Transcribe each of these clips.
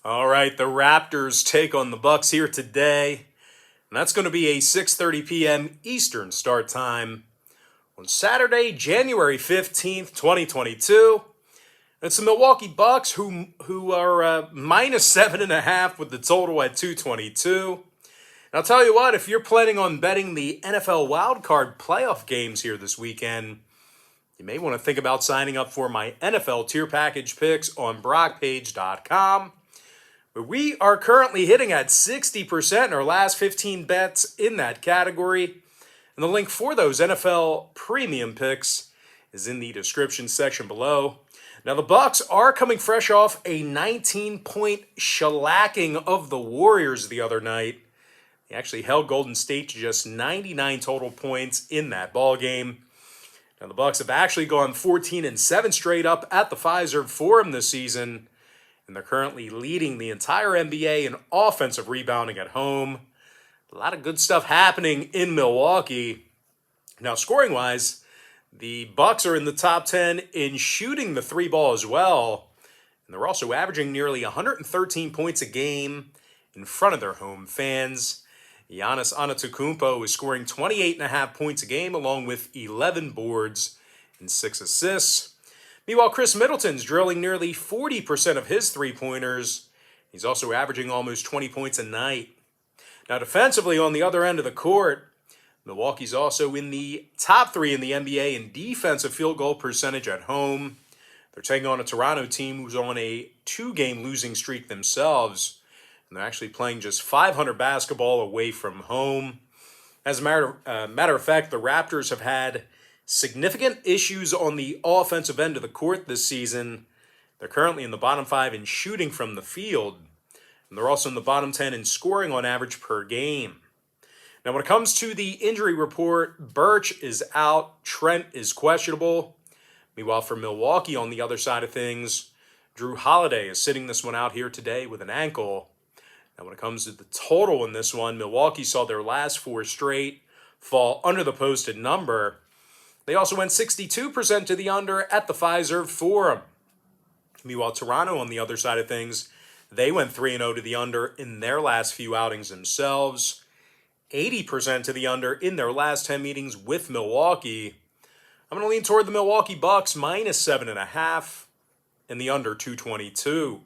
All right, the Raptors take on the Bucks here today, and that's going to be a 6:30 p.m. Eastern start time on Saturday, January 15th, 2022. It's the Milwaukee Bucks who are minus 7.5 with the total at 222. And I'll tell you what, if you're planning on betting the NFL wildcard playoff games here this weekend, you may want to think about signing up for my NFL tier package picks on brockpage.com. We are currently hitting at 60% in our last 15 bets in that category. And the link for those NFL premium picks is in the description section below. Now, the Bucks are coming fresh off a 19-point shellacking of the Warriors the other night. They actually held Golden State to just 99 total points in that ball game. Now, the Bucks have actually gone 14-7 straight up at the Fiserv Forum this season. And they're currently leading the entire NBA in offensive rebounding at home. A lot of good stuff happening in Milwaukee. Now, scoring-wise, the Bucks are in the top 10 in shooting the three ball as well. And they're also averaging nearly 113 points a game in front of their home fans. Giannis Antetokounmpo is scoring 28.5 points a game along with 11 boards and 6 assists. Meanwhile, Chris Middleton's drilling nearly 40% of his three-pointers. He's also averaging almost 20 points a night. Now, defensively, on the other end of the court, Milwaukee's also in the top 3 in the NBA in defensive field goal percentage at home. They're taking on a Toronto team who's on a 2-game losing streak themselves. And they're actually playing just .500 basketball away from home. As a matter of fact, the Raptors have had significant issues on the offensive end of the court this season. They're currently in the bottom 5 in shooting from the field. And they're also in the bottom 10 in scoring on average per game. Now, when it comes to the injury report, Birch is out. Trent is questionable. Meanwhile, for Milwaukee on the other side of things, Drew Holiday is sitting this one out here today with an ankle. Now, when it comes to the total in this one, Milwaukee saw their last 4 straight fall under the posted number. They also went 62% to the under at the Fiserv Forum. Meanwhile, Toronto on the other side of things, they went 3-0 to the under in their last few outings themselves. 80% to the under in their last 10 meetings with Milwaukee. I'm going to lean toward the Milwaukee Bucks minus 7.5 and the under 222.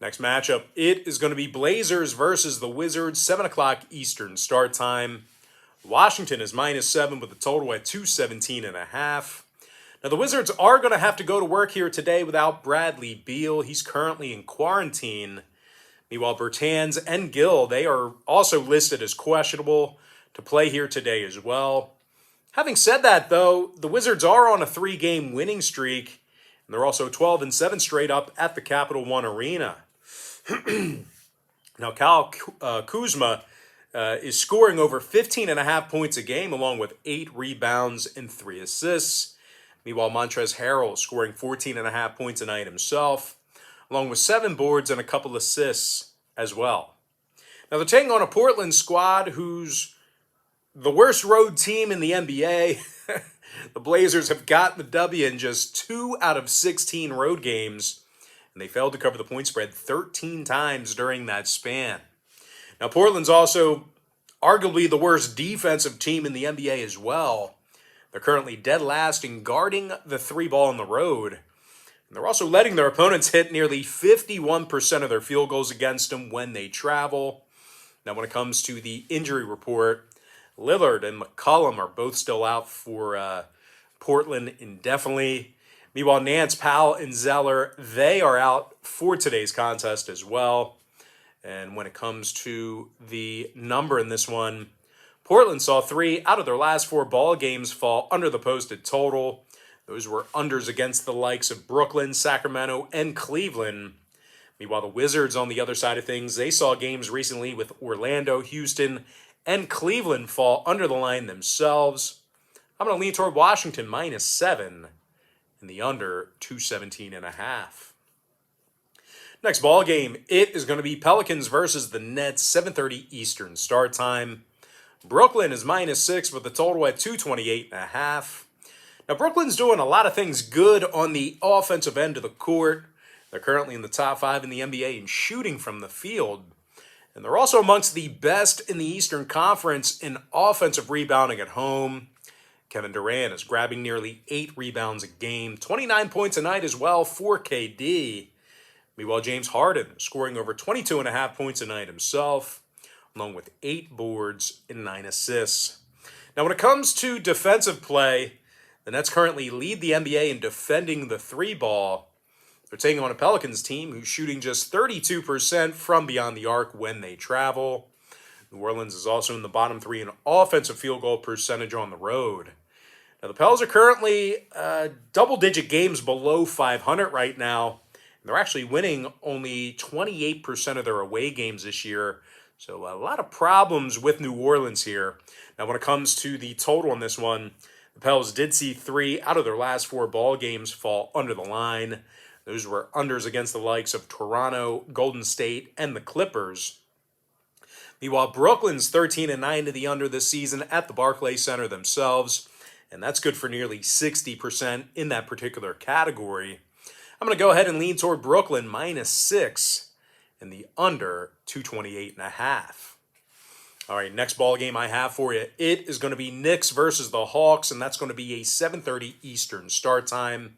Next matchup, it is going to be Blazers versus the Wizards, 7 o'clock Eastern start time. Washington is minus 7 with a total at 217.5. Now, the Wizards are going to have to go to work here today without Bradley Beal. He's currently in quarantine. Meanwhile, Bertans and Gill, they are also listed as questionable to play here today as well. Having said that, though, the Wizards are on a 3-game winning streak, and they're also 12-7 straight up at the Capital One Arena. Now, Kyle Kuzma is scoring over 15.5 points a game, along with 8 rebounds and 3 assists. Meanwhile, Montrezl Harrell scoring 14.5 points a night himself, along with 7 boards and a couple assists as well. Now, they're taking on a Portland squad who's the worst road team in the NBA. The Blazers have gotten the W in just 2 out of 16 road games, and they failed to cover the point spread 13 times during that span. Now, Portland's also arguably the worst defensive team in the NBA as well. They're currently dead last in guarding the 3 ball on the road. And they're also letting their opponents hit nearly 51% of their field goals against them when they travel. Now, when it comes to the injury report, Lillard and McCollum are both still out for Portland indefinitely. Meanwhile, Nance, Powell, and Zeller, they are out for today's contest as well. And when it comes to the number in this one, Portland saw 3 out of their last 4 ball games fall under the posted total. Those were unders against the likes of Brooklyn, Sacramento, and Cleveland. Meanwhile, the Wizards on the other side of things, they saw games recently with Orlando, Houston, and Cleveland fall under the line themselves. I'm going to lean toward Washington minus 7 and the under 217.5. Next ball game, it is going to be Pelicans versus the Nets, 7:30 Eastern start time. Brooklyn is minus 6 with the total at 228.5. Now, Brooklyn's doing a lot of things good on the offensive end of the court. They're currently in the top 5 in the NBA in shooting from the field. And they're also amongst the best in the Eastern Conference in offensive rebounding at home. Kevin Durant is grabbing nearly 8 rebounds a game, 29 points a night as well for KD. Meanwhile, James Harden scoring over 22.5 points a night himself, along with 8 boards and 9 assists. Now, when it comes to defensive play, the Nets currently lead the NBA in defending the 3-ball. They're taking on a Pelicans team who's shooting just 32% from beyond the arc when they travel. New Orleans is also in the bottom 3 in offensive field goal percentage on the road. Now, the Pels are currently double-digit games below 500 right now. And they're actually winning only 28% of their away games this year. So a lot of problems with New Orleans here. Now, when it comes to the total on this one, the Pels did see 3 out of their last 4 ball games fall under the line. Those were unders against the likes of Toronto, Golden State, and the Clippers. Meanwhile, Brooklyn's 13-9 to the under this season at the Barclays Center themselves, and that's good for nearly 60% in that particular category. I'm going to go ahead and lean toward Brooklyn -6 and the under 228.5. All right, next ball game I have for you. It is going to be Knicks versus the Hawks, and that's going to be a 7:30 Eastern start time.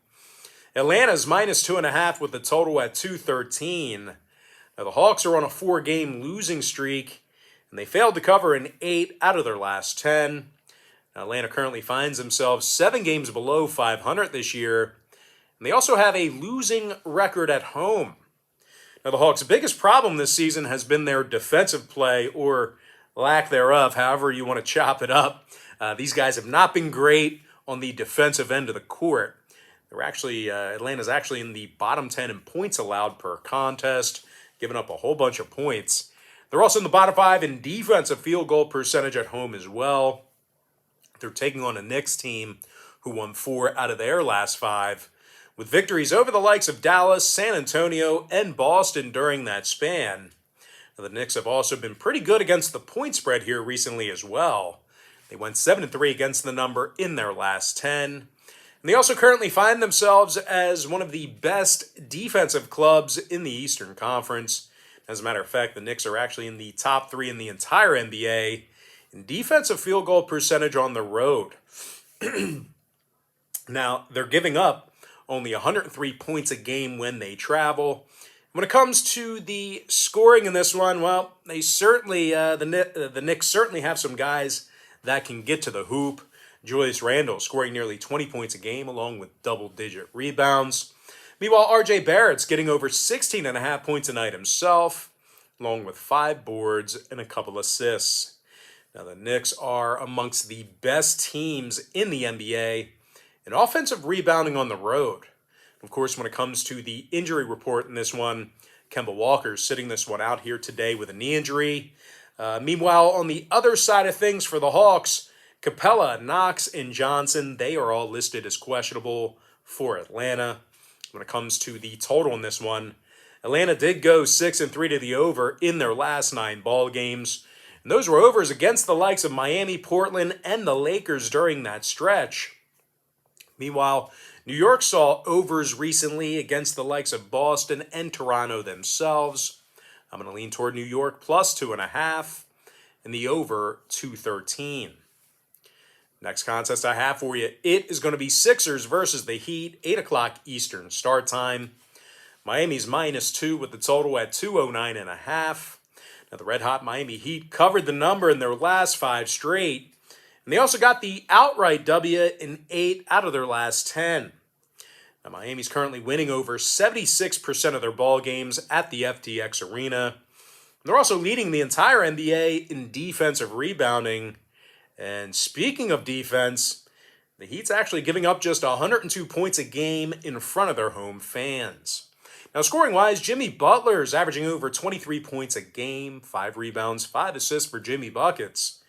Atlanta's -2.5 with the total at 213. Now, the Hawks are on a 4-game losing streak, and they failed to cover in 8 out of their last 10. Now, Atlanta currently finds themselves 7 games below 500 this year, and they also have a losing record at home. Now, the Hawks' biggest problem this season has been their defensive play, or lack thereof, however you want to chop it up. These guys have not been great on the defensive end of the court. Atlanta's actually in the bottom 10 in points allowed per contest, giving up a whole bunch of points. They're also in the bottom 5 in defensive field goal percentage at home as well. They're taking on a Knicks team who won 4 out of their last 5, with victories over the likes of Dallas, San Antonio, and Boston during that span. Now, the Knicks have also been pretty good against the point spread here recently as well. They went 7-3 against the number in their last 10. And they also currently find themselves as one of the best defensive clubs in the Eastern Conference. As a matter of fact, the Knicks are actually in the top 3 in the entire NBA in defensive field goal percentage on the road. Now, they're giving up only 103 points a game when they travel. When it comes to the scoring in this one, well, they certainly the Knicks certainly have some guys that can get to the hoop. Julius Randle scoring nearly 20 points a game along with double-digit rebounds. Meanwhile, R.J. Barrett's getting over 16.5 points a night himself, along with 5 boards and a couple assists. Now, the Knicks are amongst the best teams in the NBA in offensive rebounding on the road. Of course, when it comes to the injury report in this one, Kemba Walker's sitting this one out here today with a knee injury. Meanwhile, on the other side of things for the Hawks, Capella, Knox, and Johnson, they are all listed as questionable for Atlanta. When it comes to the total in this one, Atlanta did go 6-3 to the over in their last 9 ball games. And those were overs against the likes of Miami, Portland, and the Lakers during that stretch. Meanwhile, New York saw overs recently against the likes of Boston and Toronto themselves. I'm going to lean toward New York plus 2.5 and the over 213. Next contest I have for you, it is going to be Sixers versus the Heat, 8 o'clock Eastern start time. Miami's -2 with the total at 209.5. Now, the red-hot Miami Heat covered the number in their last 5 straight, and they also got the outright W in 8 out of their last 10. Now, Miami's currently winning over 76% of their ball games at the FTX Arena. They're also leading the entire NBA in defensive rebounding. And speaking of defense, the Heat's actually giving up just 102 points a game in front of their home fans. Now, scoring-wise, Jimmy Butler is averaging over 23 points a game, 5 rebounds, 5 assists for Jimmy Buckets.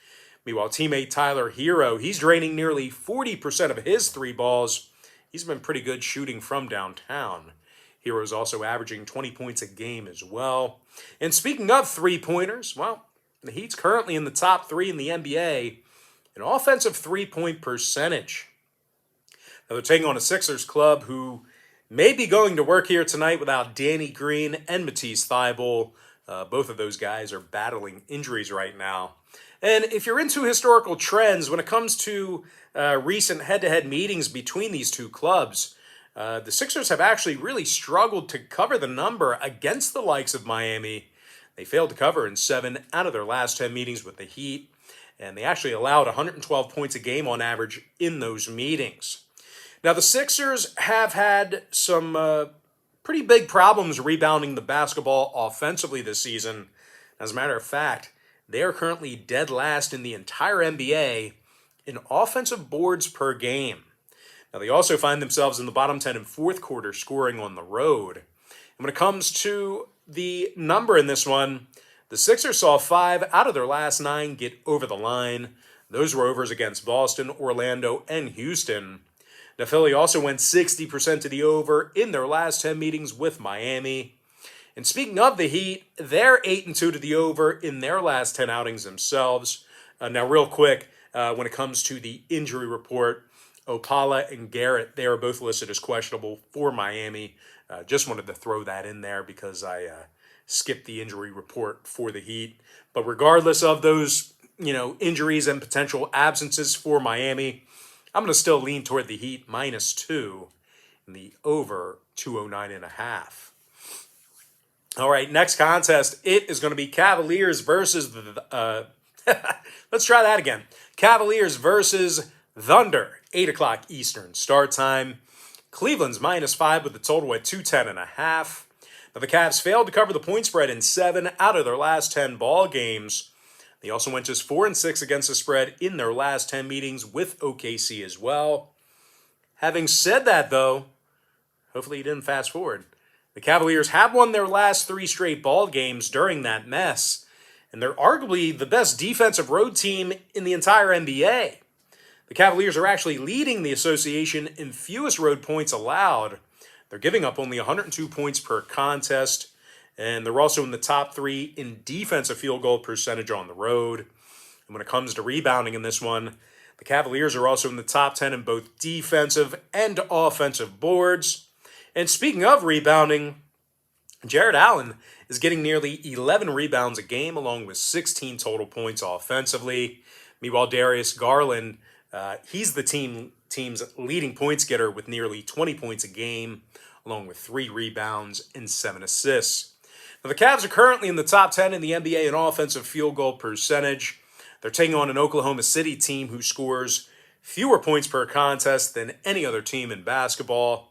Meanwhile, teammate Tyler Hero, he's draining nearly 40% of his 3 balls. He's been pretty good shooting from downtown. Hero's also averaging 20 points a game as well. And speaking of 3-pointers, well, the Heat's currently in the top 3 in the NBA in offensive 3-point percentage. Now, they're taking on a Sixers club who may be going to work here tonight without Danny Green and Matisse Thybulle. Both of those guys are battling injuries right now. And if you're into historical trends, when it comes to recent head-to-head meetings between these two clubs, the Sixers have actually really struggled to cover the number against the likes of Miami. They failed to cover in 7 out of their last 10 meetings with the Heat, and they actually allowed 112 points a game on average in those meetings. Now, the Sixers have had some pretty big problems rebounding the basketball offensively this season. As a matter of fact, they are currently dead last in the entire NBA in offensive boards per game. Now, they also find themselves in the bottom 10 in fourth quarter scoring on the road. And when it comes to the number in this one, the Sixers saw 5 out of their last 9 get over the line. Those were overs against Boston, Orlando, and Houston. Now, Philly also went 60% to the over in their last 10 meetings with Miami. And speaking of the Heat, they're 8-2 to the over in their last 10 outings themselves. Now, real quick, when it comes to the injury report, Opala and Garrett, they are both listed as questionable for Miami. Just wanted to throw that in there because I skipped the injury report for the Heat. But regardless of those, injuries and potential absences for Miami, I'm going to still lean toward the Heat -2 and the over 209.5. All right, next contest, it is going to be Cavaliers versus the let's try that again. Cavaliers versus Thunder, 8 o'clock Eastern start time. Cleveland's -5 with a total at 210.5. Now, the Cavs failed to cover the point spread in 7 out of their last 10 ball games. They also went just 4-6 against the spread in their last 10 meetings with OKC as well. Having said that, though, hopefully you didn't fast forward. The Cavaliers have won their last 3 straight ball games during that mess, and they're arguably the best defensive road team in the entire NBA. The Cavaliers are actually leading the association in fewest road points allowed. They're giving up only 102 points per contest, and they're also in the top 3 in defensive field goal percentage on the road. And when it comes to rebounding in this one, the Cavaliers are also in the top 10 in both defensive and offensive boards. And speaking of rebounding, Jared Allen is getting nearly 11 rebounds a game, along with 16 total points offensively. Meanwhile, Darius Garland, he's the team's leading points getter with nearly 20 points a game, along with 3 rebounds and 7 assists. Now, the Cavs are currently in the top 10 in the NBA in offensive field goal percentage. They're taking on an Oklahoma City team who scores fewer points per contest than any other team in basketball.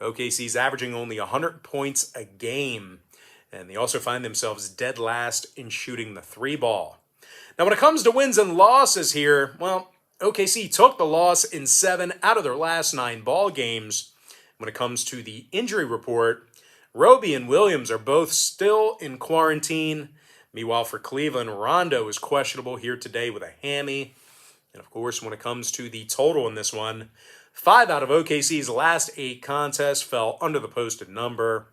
OKC's averaging only 100 points a game, and they also find themselves dead last in shooting the 3 ball. Now, when it comes to wins and losses here, well, OKC took the loss in 7 out of their last 9 ball games. When it comes to the injury report, Roby and Williams are both still in quarantine. Meanwhile, for Cleveland, Rondo is questionable here today with a hammy. And of course, when it comes to the total in this one, 5 out of OKC's last 8 contests fell under the posted number.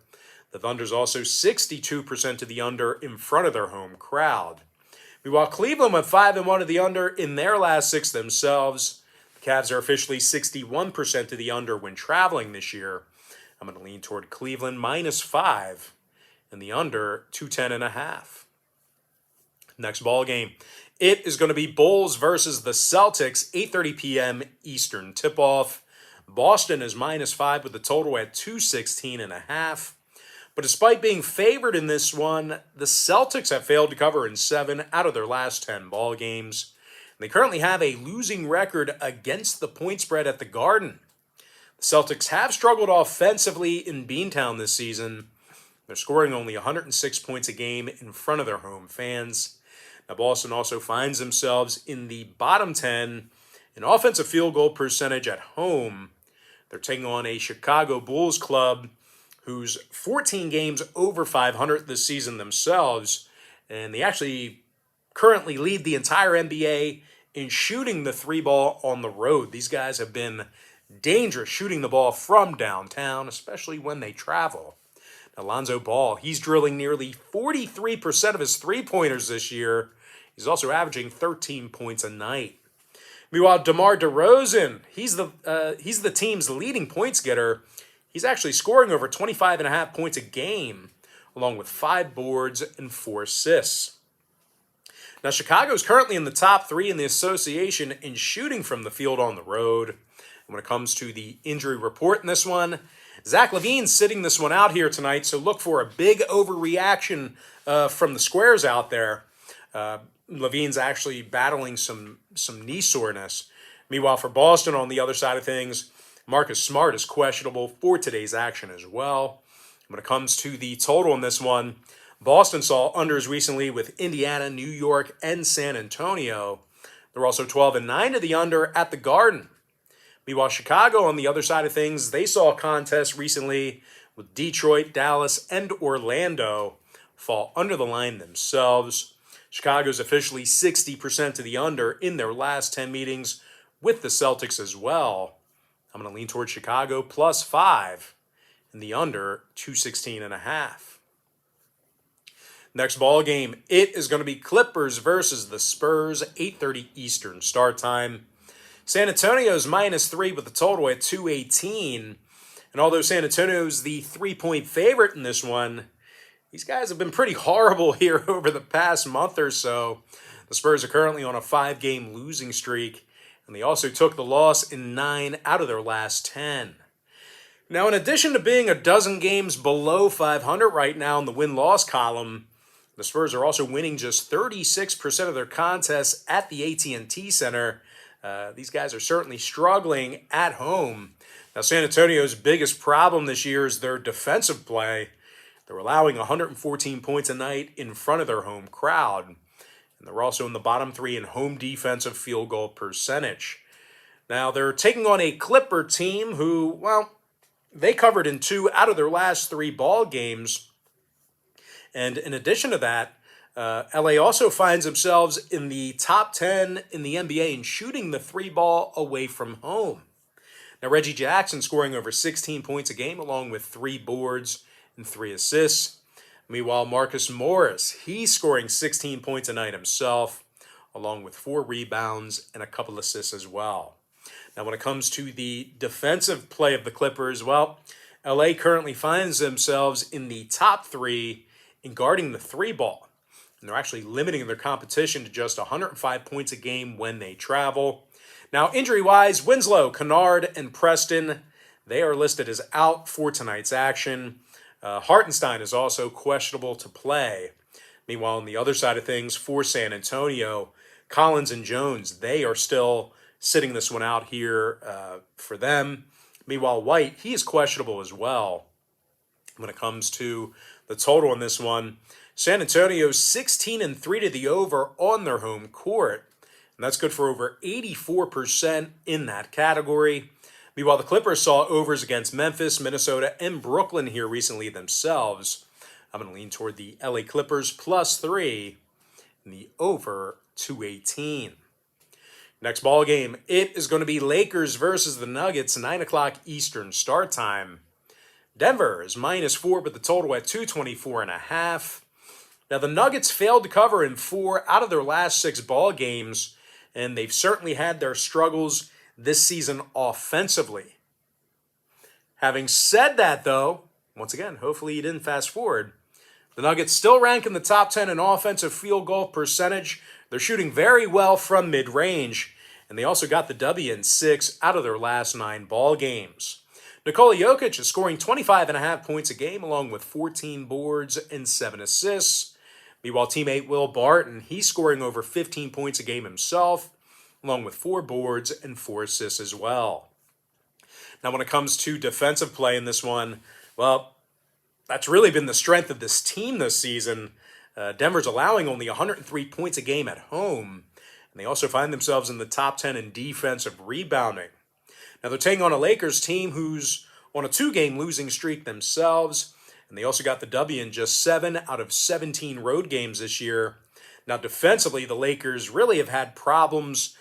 The Thunder's also 62% to the under in front of their home crowd. Meanwhile, Cleveland went 5-1 to the under in their last 6 themselves. The Cavs are officially 61% to the under when traveling this year. I'm going to lean toward Cleveland -5 and the under 210.5. Next ball game, it is going to be Bulls versus the Celtics, 8:30 p.m. Eastern tip-off. Boston is -5 with a total at 216.5. But despite being favored in this one, the Celtics have failed to cover in 7 out of their last 10 ball games. They currently have a losing record against the point spread at the Garden. The Celtics have struggled offensively in Beantown this season. They're scoring only 106 points a game in front of their home fans. Now, Boston also finds themselves in the bottom 10 in offensive field goal percentage at home. They're taking on a Chicago Bulls club who's 14 games over 500 this season themselves, and they actually currently lead the entire NBA in shooting the 3 ball on the road. These guys have been dangerous shooting the ball from downtown, especially when they travel. Alonzo Ball, he's drilling nearly 43% of his 3-pointers this year. He's also averaging 13 points a night. Meanwhile, DeMar DeRozan, he's the team's leading points getter. He's actually scoring over 25.5 points a game, along with 5 boards and 4 assists. Now, Chicago is currently in the top 3 in the association in shooting from the field on the road. And when it comes to the injury report in this one, Zach LaVine's sitting this one out here tonight, so look for a big overreaction from the squares out there. LaVine's actually battling some knee soreness. Meanwhile, for Boston on the other side of things, Marcus Smart is questionable for today's action as well. When it comes to the total in this one, Boston saw unders recently with Indiana, New York, and San Antonio. They're also 12-9 to the under at the Garden. Meanwhile, Chicago on the other side of things, they saw a contest recently with Detroit, Dallas, and Orlando fall under the line themselves. Chicago's officially 60% to the under in their last 10 meetings with the Celtics as well. I'm going to lean towards Chicago plus 5 and the under 216.5. Next ball game, it is going to be Clippers versus the Spurs, 8:30 Eastern start time. San Antonio's -3 with the total at 218. And although San Antonio's the 3-point favorite in this one, these guys have been pretty horrible here over the past month or so. The Spurs are currently on a 5-game losing streak, and they also took the loss in 9 out of their last 10. Now, in addition to being a dozen games below 500 right now in the win-loss column, the Spurs are also winning just 36% of their contests at the AT&T Center. These guys are certainly struggling at home. Now, San Antonio's biggest problem this year is their defensive play. They're allowing 114 points a night in front of their home crowd. And they're also in the bottom 3 in home defensive field goal percentage. Now, they're taking on a Clipper team who, well, they covered in 2 out of their last 3 ball games. And in addition to that, LA also finds themselves in the top 10 in the NBA in shooting the 3 ball away from home. Now, Reggie Jackson scoring over 16 points a game along with 3 boards and 3 assists. Meanwhile, Marcus Morris, he's scoring 16 points a night himself, along with 4 rebounds and a couple assists as well. Now, when it comes to the defensive play of the Clippers, well, LA currently finds themselves in the top 3 in guarding the 3 ball. And they're actually limiting their competition to just 105 points a game when they travel. Now, injury-wise, Winslow, Kennard, and Preston, they are listed as out for tonight's action. Hartenstein is also questionable to play. Meanwhile, on the other side of things, for San Antonio, Collins and Jones, they are still sitting this one out here for them. Meanwhile, White, he is questionable as well. When it comes to the total in this one, San Antonio's 16-3 to the over on their home court. And that's good for over 84% in that category. Meanwhile, the Clippers saw overs against Memphis, Minnesota, and Brooklyn here recently themselves. I'm going to lean toward the LA Clippers plus 3 and the over 218. Next ball game, it is going to be Lakers versus the Nuggets, 9 o'clock Eastern start time. Denver is -4 with the total at 224.5. Now, the Nuggets failed to cover in 4 out of their last 6 ball games, and they've certainly had their struggles this season offensively. Having said that, though, once again, hopefully you didn't fast forward, the Nuggets still rank in the top 10 in offensive field goal percentage. They're shooting very well from mid-range, and they also got the W in 6 out of their last 9 ball games. Nikola Jokic is scoring 25.5 points a game, along with 14 boards and 7 assists. Meanwhile, teammate Will Barton, he's scoring over 15 points a game himself, along with 4 boards and 4 assists as well. Now, when it comes to defensive play in this one, well, that's really been the strength of this team this season. Denver's allowing only 103 points a game at home, and they also find themselves in the top 10 in defensive rebounding. Now, they're taking on a Lakers team who's on a 2-game losing streak themselves, and they also got the W in just 7 out of 17 road games this year. Now, defensively, the Lakers really have had problems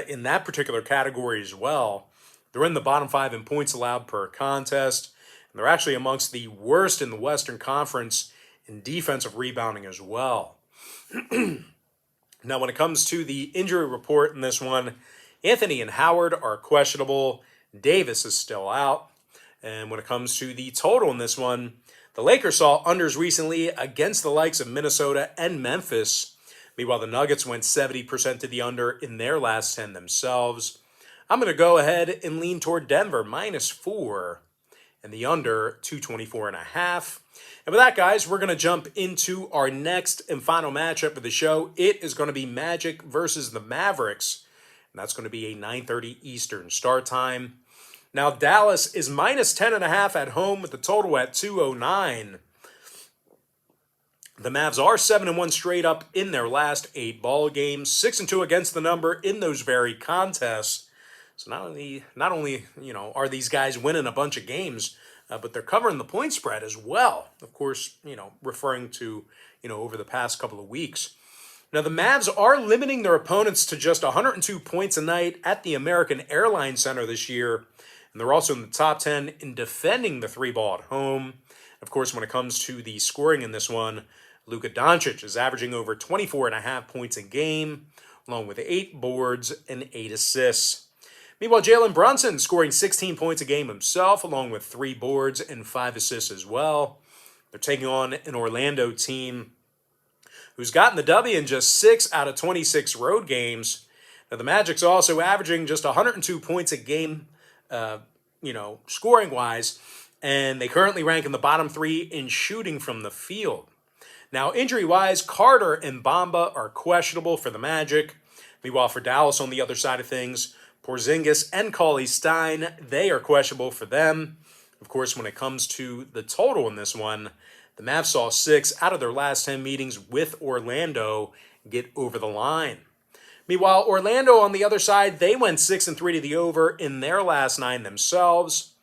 in that particular category as well. They're in the bottom 5 in points allowed per contest, and they're actually amongst the worst in the Western Conference in defensive rebounding as well. Now, when it comes to the injury report in this one, Anthony and Howard are questionable. Davis is still out. And when it comes to the total in this one, the Lakers saw unders recently against the likes of Minnesota and Memphis. Meanwhile, the Nuggets went 70% to the under in their last 10 themselves. I'm going to go ahead and lean toward Denver, -4, and the under 224.5. And with that, guys, we're going to jump into our next and final matchup of the show. It is going to be Magic versus the Mavericks, and that's going to be a 9:30 Eastern start time. Now, Dallas is -10.5 at home with the total at 209. The Mavs are 7-1 straight up in their last 8 ball games, 6-2 against the number in those very contests. So not only are these guys winning a bunch of games, but they're covering the point spread as well. Of course, referring to over the past couple of weeks. Now, the Mavs are limiting their opponents to just 102 points a night at the American Airlines Center this year. And they're also in the top 10 in defending the 3-ball at home. Of course, when it comes to the scoring in this one, Luka Doncic is averaging over 24.5 points a game, along with 8 boards and 8 assists. Meanwhile, Jalen Brunson scoring 16 points a game himself, along with 3 boards and 5 assists as well. They're taking on an Orlando team who's gotten the W in just 6 out of 26 road games. Now, the Magic's also averaging just 102 points a game, scoring-wise, and they currently rank in the bottom 3 in shooting from the field. Now, injury-wise, Carter and Bamba are questionable for the Magic. Meanwhile, for Dallas on the other side of things, Porzingis and Cauley-Stein, they are questionable for them. Of course, when it comes to the total in this one, the Mavs saw 6 out of their last 10 meetings with Orlando get over the line. Meanwhile, Orlando on the other side, they went 6-3 to the over in their last 9 themselves.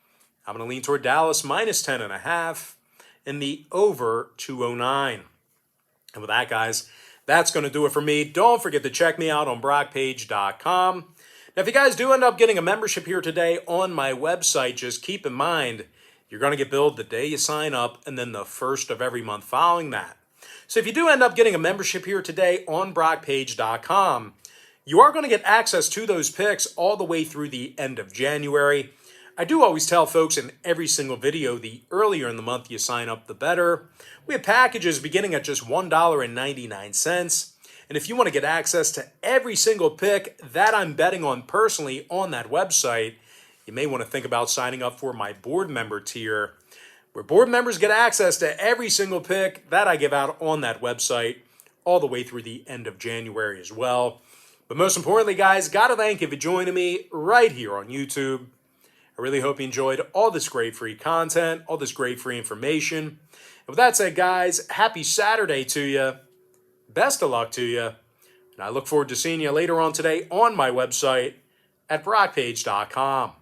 I'm going to lean toward Dallas -10.5 and the over 209. And with that, guys, that's going to do it for me. Don't forget to check me out on BrockPage.com. Now, if you guys do end up getting a membership here today on my website, just keep in mind you're going to get billed the day you sign up and then the first of every month following that. So if you do end up getting a membership here today on BrockPage.com, you are going to get access to those picks all the way through the end of January. I do always tell folks in every single video, the earlier in the month you sign up, the better. We have packages beginning at just $1.99. And if you want to get access to every single pick that I'm betting on personally on that website, you may want to think about signing up for my board member tier, where board members get access to every single pick that I give out on that website all the way through the end of January as well. But most importantly, guys, gotta thank you for joining me right here on YouTube. I really hope you enjoyed all this great free content, all this great free information. And with that said, guys, happy Saturday to you. Best of luck to you. And I look forward to seeing you later on today on my website at BrockPage.com.